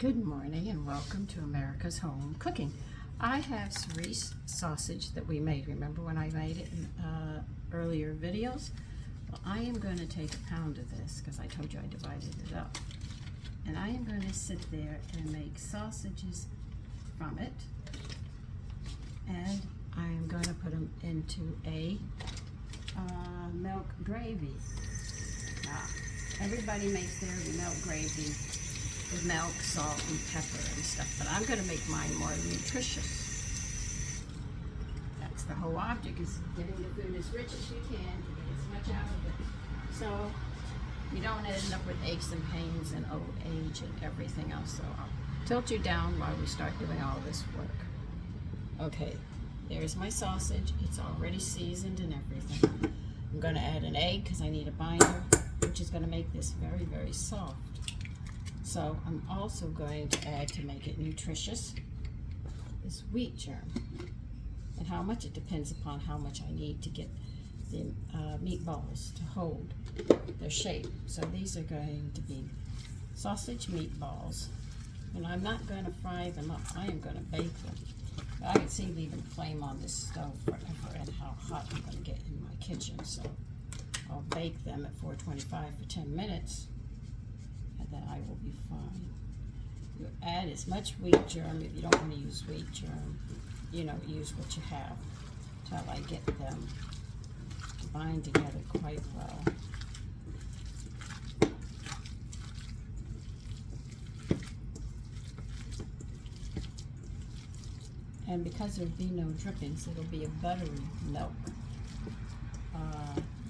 Good morning and welcome to America's Home Cooking. I have Chaurice sausage that we made. Remember when I made it in earlier videos? Well, I am going to take a pound of this because I told you I divided it up. And I am going to sit there and make sausages from it. And I am going to put them into a milk gravy. Now, everybody makes their milk gravy with milk, salt, and pepper and stuff, but I'm going to make mine more nutritious. That's the whole object, is getting the food as rich as you can to get as much out of it. So you don't end up with aches and pains and old age and everything else. So I'll tilt you down while we start doing all this work. Okay, there's my sausage. It's already seasoned and everything. I'm going to add an egg because I need a binder, which is going to make this very, very soft. So I'm also going to add, to make it nutritious, this wheat germ. And how much, it depends upon how much I need to get the meatballs to hold their shape. So these are going to be sausage meatballs. And I'm not going to fry them up. I am going to bake them. I can see leaving a flame on this stove forever and how hot I'm going to get in my kitchen. So I'll bake them at 425 for 10 minutes. Then I will be fine. You add as much wheat germ. If you don't want to use wheat germ, use what you have till I get them to bind together quite well. And because there'll be no drippings, it'll be a buttery milk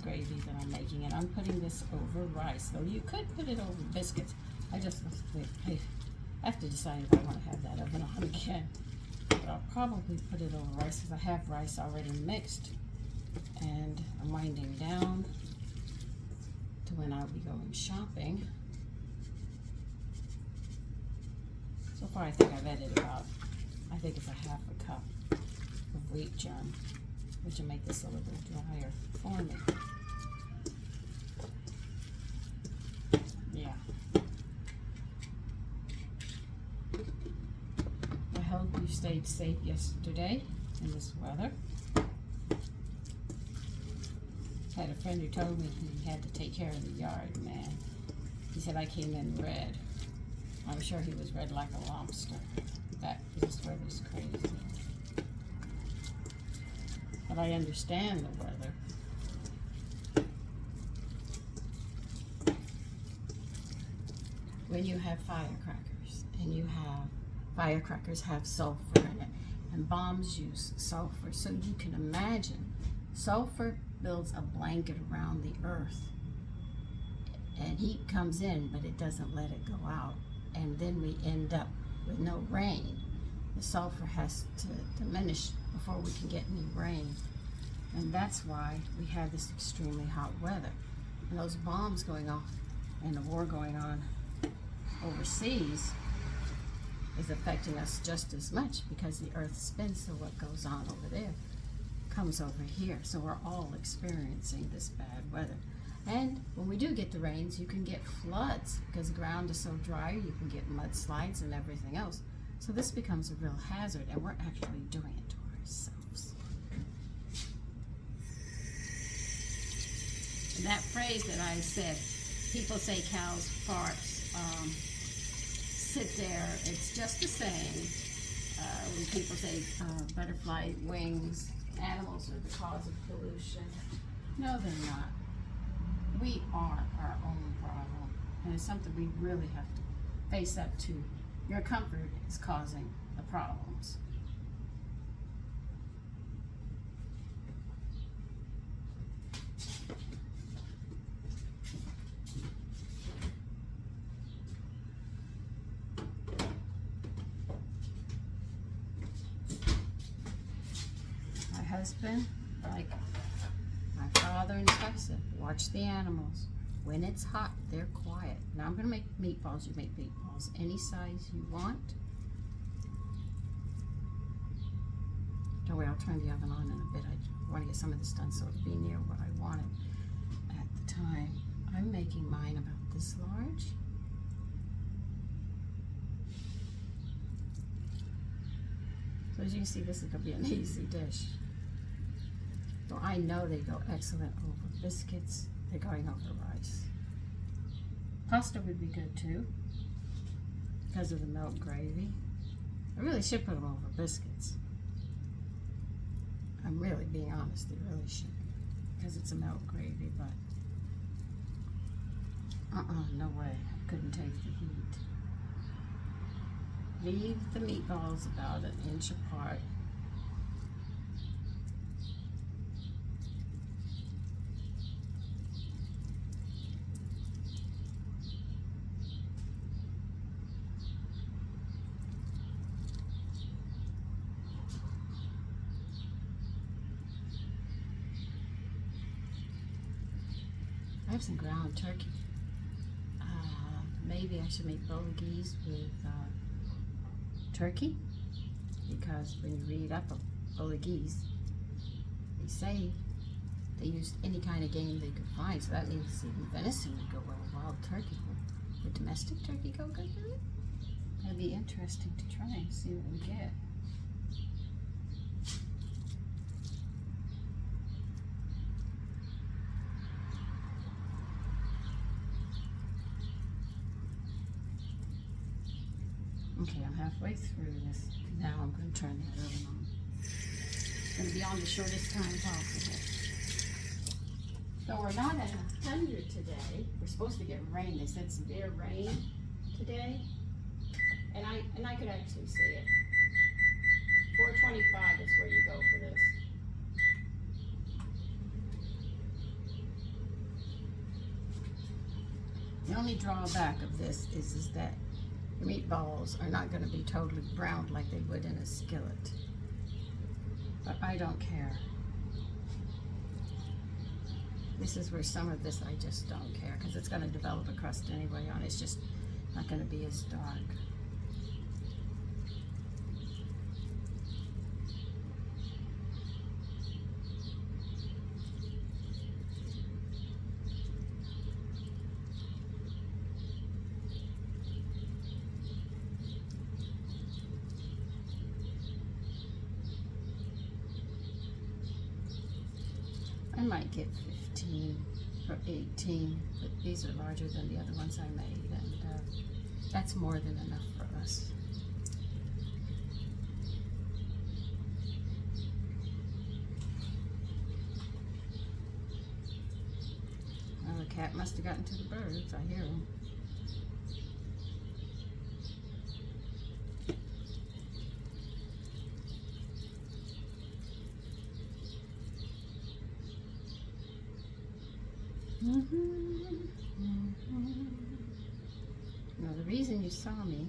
gravy that I'm making, and I'm putting this over rice. So you could put it over biscuits. I have to decide if I want to have that oven on again. But I'll probably put it over rice because I have rice already mixed. And I'm winding down to when I'll be going shopping. So far I think I've added about, I think it's a half a cup of wheat germ, which will make this a little drier for me. Yeah. I hope you stayed safe yesterday in this weather. I had a friend who told me he had to take care of the yard, man. He said I came in red. I'm sure he was red like a lobster. This weather's crazy. But I understand the weather. When you have firecrackers, and firecrackers have sulfur in it, and bombs use sulfur. So you can imagine, sulfur builds a blanket around the earth, and heat comes in, but it doesn't let it go out. And then we end up with no rain. The sulfur has to diminish before we can get any rain. And that's why we have this extremely hot weather. And those bombs going off and the war going on overseas is affecting us just as much because the earth spins, so what goes on over there comes over here. So we're all experiencing this bad weather. And when we do get the rains, you can get floods because the ground is so dry, you can get mudslides and everything else. So this becomes a real hazard, and we're actually doing it to ourselves. And that phrase that I said, people say cows farts, sit there, it's just the same. When people say butterfly wings, animals are the cause of pollution. No, they're not. We are our own problem, and it's something we really have to face up to. Your comfort is causing the problems. My husband, like my father and stuff, said, watch the animals. When it's hot, they're quiet. Now I'm going to make meatballs. You make meatballs any size you want. Don't worry, I'll turn the oven on in a bit. I want to get some of this done so it'll be near what I wanted at the time. I'm making mine about this large. So as you can see, this is going to be an easy dish. So I know they go excellent over biscuits. They're going over rice. Pasta would be good too, because of the milk gravy. I really should put them over biscuits. I'm really being honest, they really should, because it's a milk gravy, but no way, I couldn't take the heat. Leave the meatballs about an inch apart. I have some ground turkey. Maybe I should make bolognese with turkey, because when you read up a bolognese, they say they used any kind of game they could find, so that means even venison would go well. Wild turkey, would domestic turkey go good with it? That'd be interesting to try and see what we get. Okay, I'm halfway through this. Now I'm going to turn that oven on. It's going to be on the shortest time possible. So we're not at 100 today. We're supposed to get rain. They said severe rain today. And I could actually see it. 425 is where you go for this. The only drawback of this is that the meatballs are not going to be totally browned like they would in a skillet. But I don't care. This is where some of this I just don't care, because it's going to develop a crust anyway on it. It's just not going to be as dark. I might get 15 or 18, but these are larger than the other ones I made, and that's more than enough for us. Well, the cat must have gotten to the birds. I hear them. Now the reason you saw me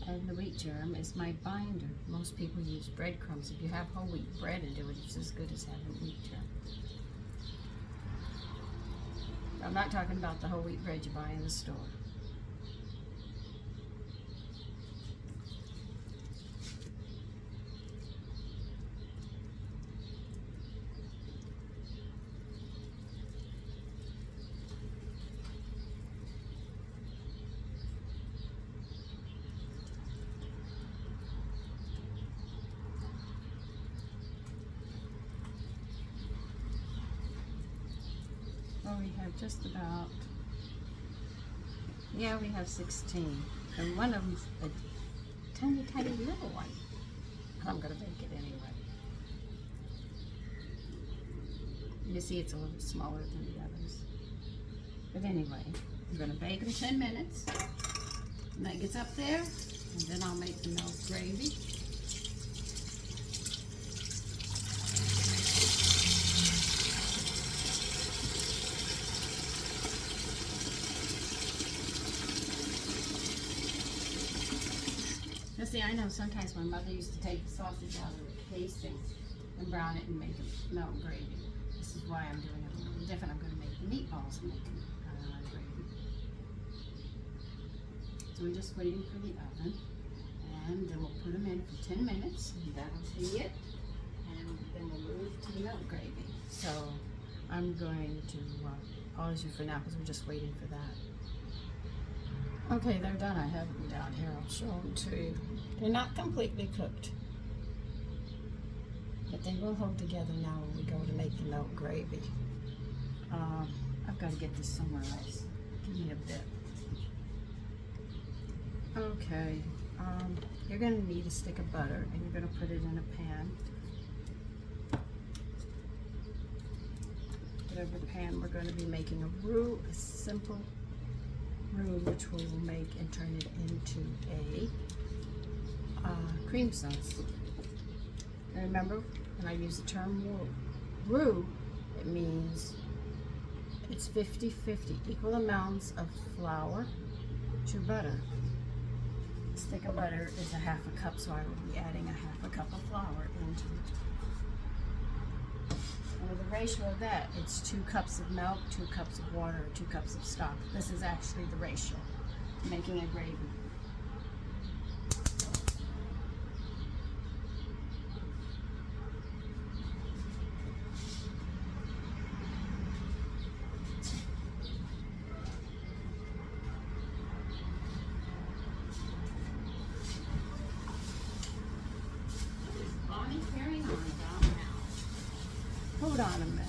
add the wheat germ is my binder. Most people use breadcrumbs. If you have whole wheat bread and do it, it's as good as having wheat germ. I'm not talking about the whole wheat bread you buy in the store. Well, we have just about, yeah, we have 16. And one of them's a tiny, tiny little one. I'm going to bake it anyway. You see it's a little smaller than the others. But anyway, I'm going to bake them 10 minutes. When that gets up there, and then I'll make the milk gravy. See, I know sometimes my mother used to take the sausage out of the casing and brown it and make it milk gravy. This is why I'm doing it a little different. I'm going to make the meatballs and make it gravy. So we're just waiting for the oven, and then we'll put them in for 10 minutes, and that'll be it. And then we'll move to the milk gravy. So I'm going to pause you for now because we're just waiting for that. Okay, they're done. I have them down here. I'll show them to you. They're not completely cooked, but they will hold together now when we go to make the milk gravy. I've got to get this somewhere else. Give me a bit. Okay, you're going to need a stick of butter, and you're going to put it in a pan. Whatever pan we're going to be making a roux, a simple roux, which we will make and turn it into a cream sauce. And remember, when I use the term roux, it means it's 50-50, equal amounts of flour to butter. A stick of butter is a half a cup, so I will be adding a half a cup of flour into it. And with the ratio of that, it's 2 cups of milk, 2 cups of water, 2 cups of stock. This is actually the ratio, making a gravy. Hold on a minute.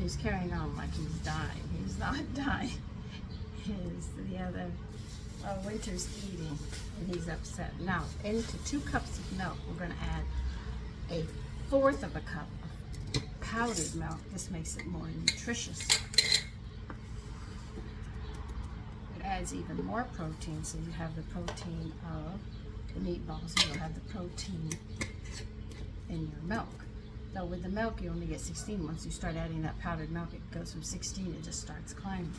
He's carrying on like he's dying. He's not dying. The other Winter's eating, and he's upset. Now, into 2 cups of milk, we're going to add 1/4 of a cup of powdered milk. This makes it more nutritious. It adds even more protein, so you have the protein of the meatballs, and you'll have the protein in your milk. So with the milk, you only get 16. Once you start adding that powdered milk, it goes from 16, it just starts climbing.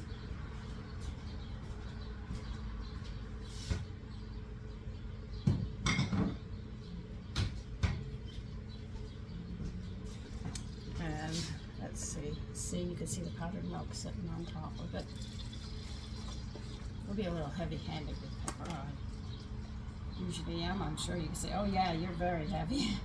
And let's see. See, you can see the powdered milk sitting on top of it. We'll be a little heavy-handed with pepper. I usually am. I'm sure you can say, oh yeah, you're very heavy.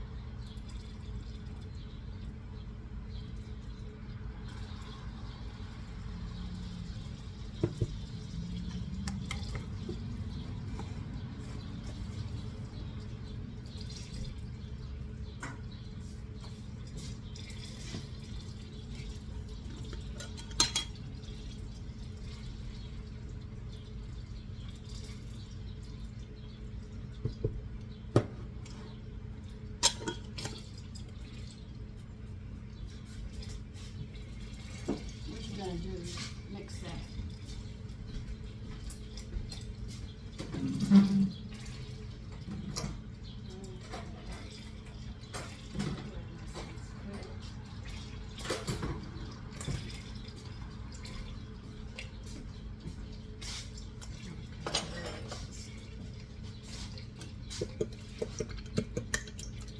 Do mix that.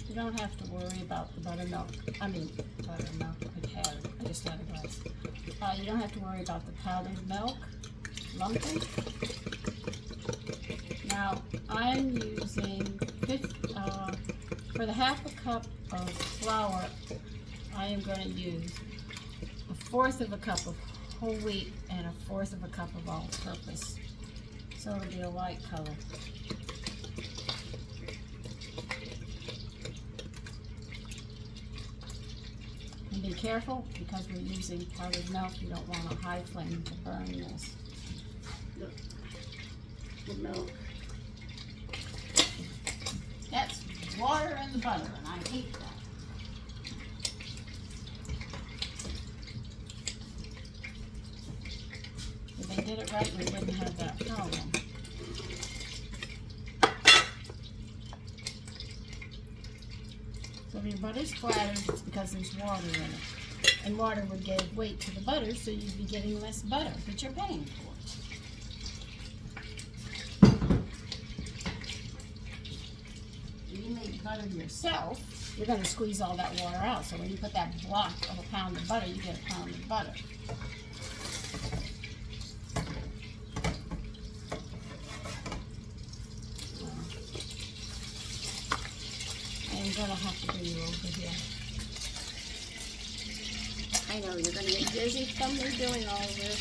You don't have to worry about the buttermilk. Buttermilk. I just had a glass. You don't have to worry about the powdered milk lumping. Now, I'm using, for the half a cup of flour, I am going to use 1/4 of a cup of whole wheat and 1/4 of a cup of all-purpose. So it'll be a light color. And be careful, because we're using powdered milk, you don't want a high flame to burn this. Look, the milk. That's water in the butter, and I hate that. If they did it right, we wouldn't have that problem. So if your butter's splattered, it's because there's water in it. And water would give weight to the butter, so you'd be getting less butter that you're paying for. When you make butter yourself, you're going to squeeze all that water out. So when you put that block of a pound of butter, you get a pound of butter. I'm going to have to bring you over here. I know you're going to get dizzy from me doing all this.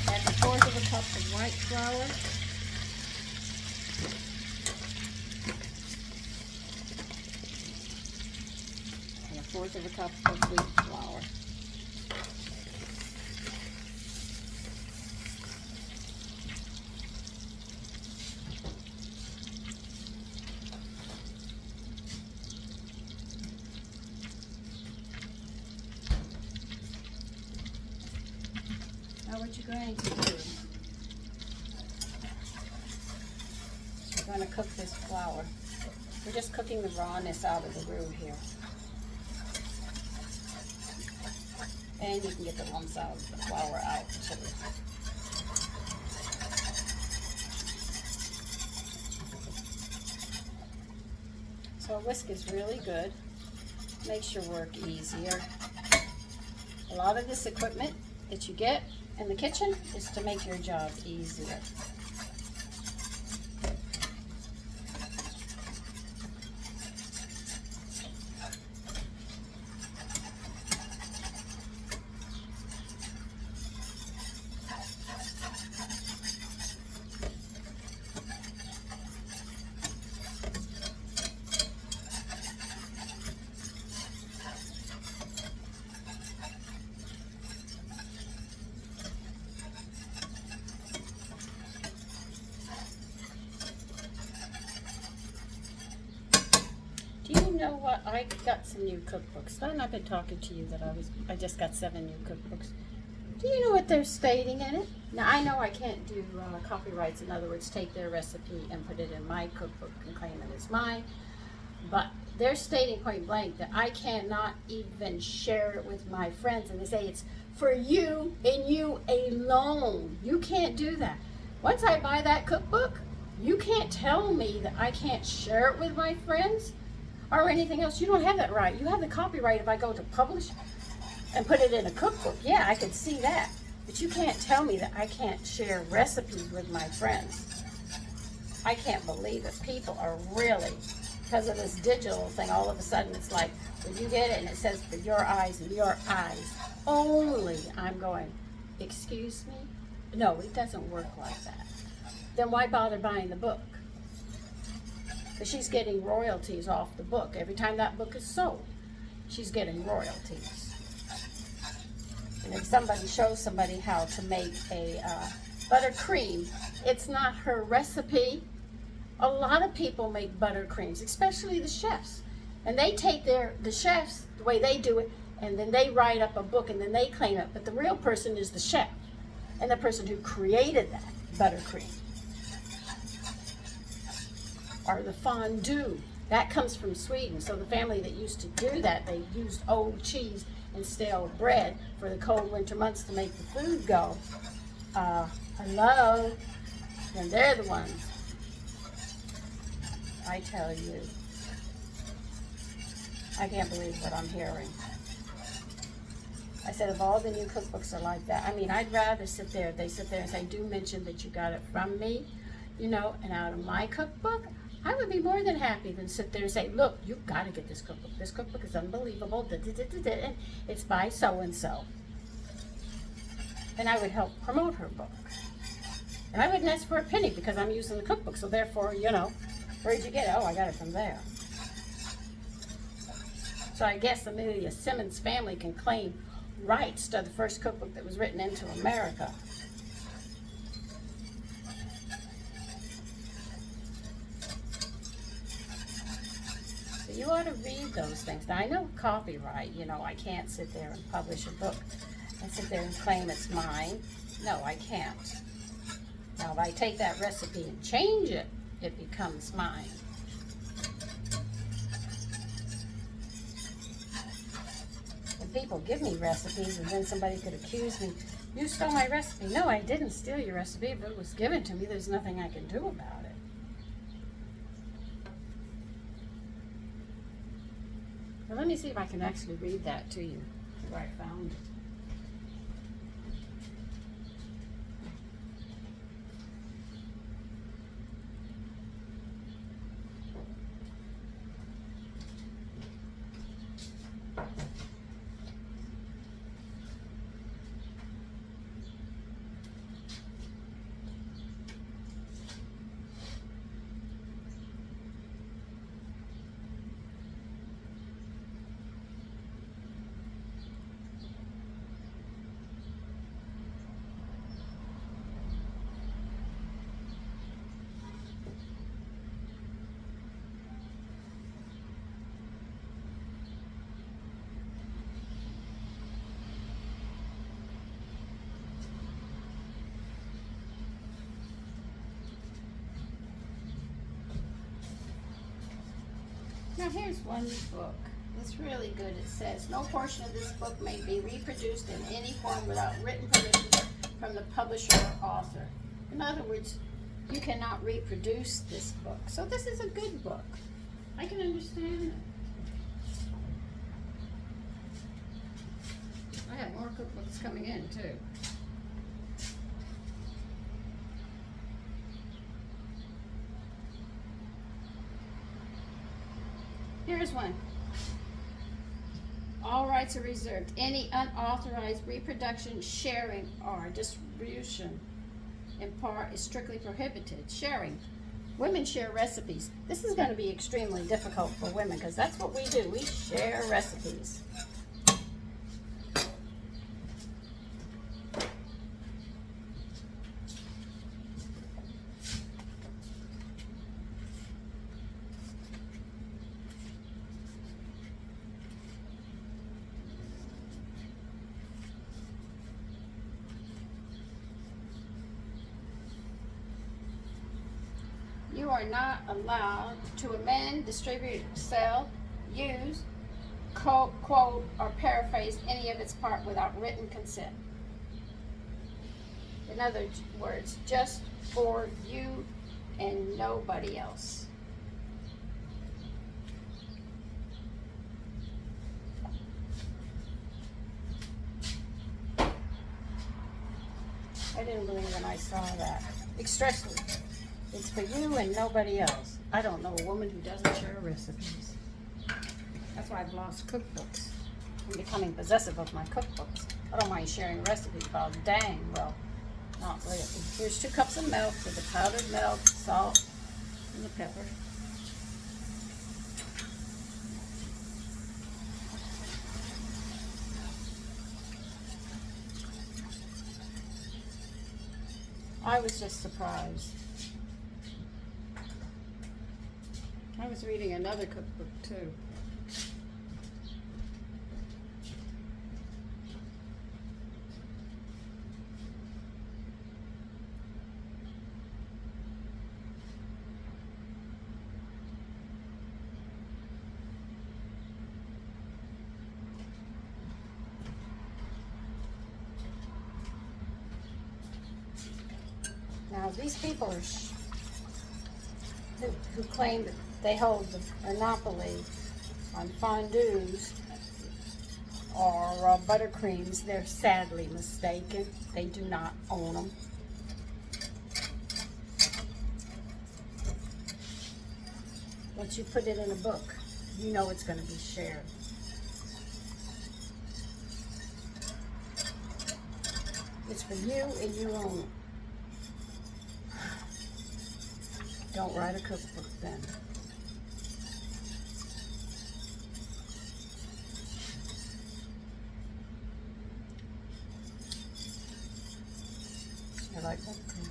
Add a fourth of a cup of white flour. And a fourth of a cup of wheat flour. Now what you're going to do, you're going to cook this flour. We're just cooking the rawness out of the roux here. And you can get the lumps out of the flour out too. So a whisk is really good. Makes your work easier. A lot of this equipment that you get in the kitchen is to make your job easier. Do you know what? I got some new cookbooks. And I've been talking to you that I just got 7 new cookbooks. Do you know what they're stating in it? Now I know I can't do copyrights. In other words, take their recipe and put it in my cookbook and claim it as mine. But they're stating point blank that I cannot even share it with my friends. And they say it's for you and you alone. You can't do that. Once I buy that cookbook, you can't tell me that I can't share it with my friends or anything else. You don't have that right. You have the copyright if I go to publish and put it in a cookbook. Yeah, I can see that. But you can't tell me that I can't share recipes with my friends. I can't believe it. People are really, because of this digital thing, all of a sudden it's like, when you get it and it says for your eyes and your eyes only, I'm going, excuse me? No, it doesn't work like that. Then why bother buying the book? Because she's getting royalties off the book. Every time that book is sold, she's getting royalties. And if somebody shows somebody how to make a buttercream, it's not her recipe. A lot of people make buttercreams, especially the chefs. And they take the chefs, the way they do it, and then they write up a book and then they claim it. But the real person is the chef and the person who created that buttercream. Or the fondue, that comes from Sweden. So the family that used to do that, they used old cheese and stale bread for the cold winter months to make the food go. Hello, and they're the ones. I tell you, I can't believe what I'm hearing. I said, if all the new cookbooks are like that, I mean, I'd rather sit there, they sit there and say, do mention that you got it from me, you know, and out of my cookbook. I would be more than happy than sit there and say, look, you've got to get this cookbook. This cookbook is unbelievable, and it's by so-and-so. And I would help promote her book. And I wouldn't ask for a penny because I'm using the cookbook, so therefore, you know, where'd you get it? Oh, I got it from there. So I guess Amelia Simmons' family can claim rights to the first cookbook that was written into America. You ought to read those things. Now, I know copyright, you know, I can't sit there and publish a book and sit there and claim it's mine. No, I can't. Now, if I take that recipe and change it, it becomes mine. people give me recipes, and then somebody could accuse me, you stole my recipe. No, I didn't steal your recipe. If it was given to me, there's nothing I can do about it. Now, let me see if I can actually read that to you, where I found it. Now here's one book. It's really good. It says, no portion of this book may be reproduced in any form without written permission from the publisher or author. In other words, you cannot reproduce this book. So this is a good book. I can understand it. I have more cookbooks coming in too. Here's one. All rights are reserved. Any unauthorized reproduction, sharing, or distribution in part is strictly prohibited. Sharing. Women share recipes. This is going to be extremely difficult for women because that's what we do. We share recipes. You are not allowed to amend, distribute, sell, use, quote, or paraphrase any of its part without written consent. In other words, just for you and nobody else. I didn't believe when I saw that. Expressly. It's for you and nobody else. I don't know a woman who doesn't share recipes. That's why I've lost cookbooks. I'm becoming possessive of my cookbooks. I don't mind sharing recipes, but dang, well, not really. Here's 2 cups of milk with the powdered milk, salt, and the pepper. I was just surprised. I was reading another cookbook too. Now these people are who claim that they hold the monopoly on fondues or buttercreams, they're sadly mistaken. They do not own them. Once you put it in a book, you know it's going to be shared. It's for you and you own it. Don't write a cookbook then. I like buttercream.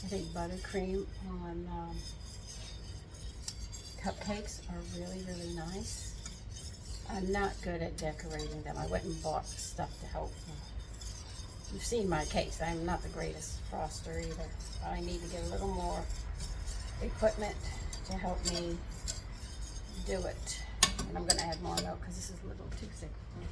I think buttercream on cupcakes are really, really nice. I'm not good at decorating them. I went and bought stuff to help them. You've seen my case. I'm not the greatest froster either. I need to get a little more equipment to help me do it. And I'm going to add more milk because this is a little too thick for me.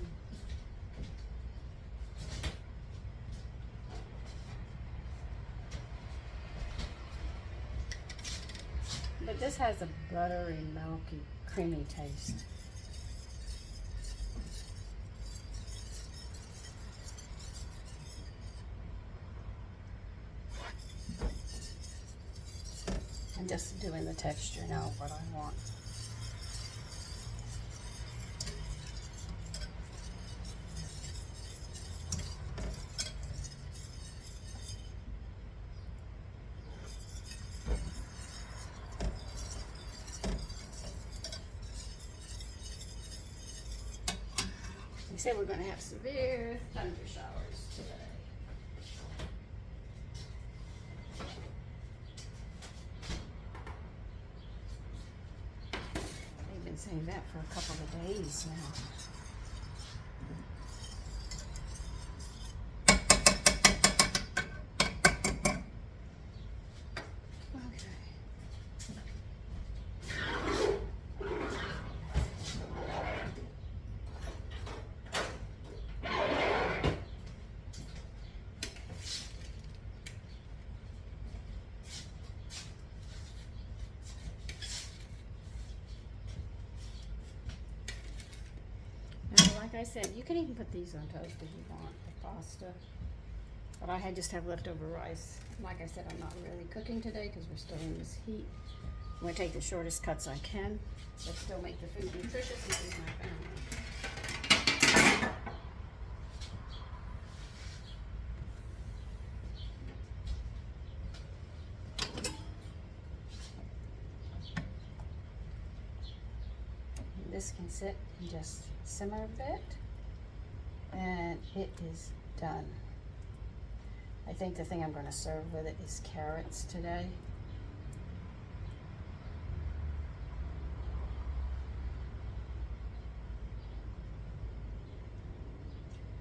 But this has a buttery, milky, creamy taste. I'm just doing the texture now, what I want. They say we're going to have severe thunder showers today. They've been saying that for a couple of days now. Like I said, you can even put these on toast if you want, the pasta. But I just have leftover rice. Like I said, I'm not really cooking today because we're still in this heat. I'm going to take the shortest cuts I can, but still make the food nutritious and feed my family. And this can sit and just simmer a bit, and it is done. I think the thing I'm going to serve with it is carrots today.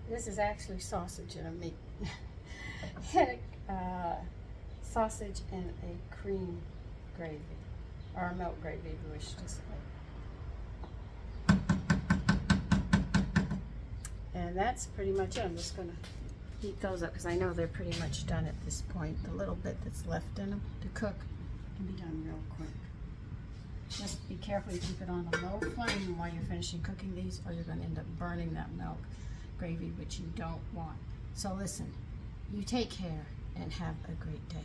This is actually sausage and a meat. Sausage and a cream gravy, or a milk gravy if you wish to say. And that's pretty much it. I'm just going to heat those up because I know they're pretty much done at this point. The little bit that's left in them to cook can be done real quick. Just be careful you keep it on a low flame while you're finishing cooking these, or you're going to end up burning that milk gravy, which you don't want. So listen, you take care and have a great day.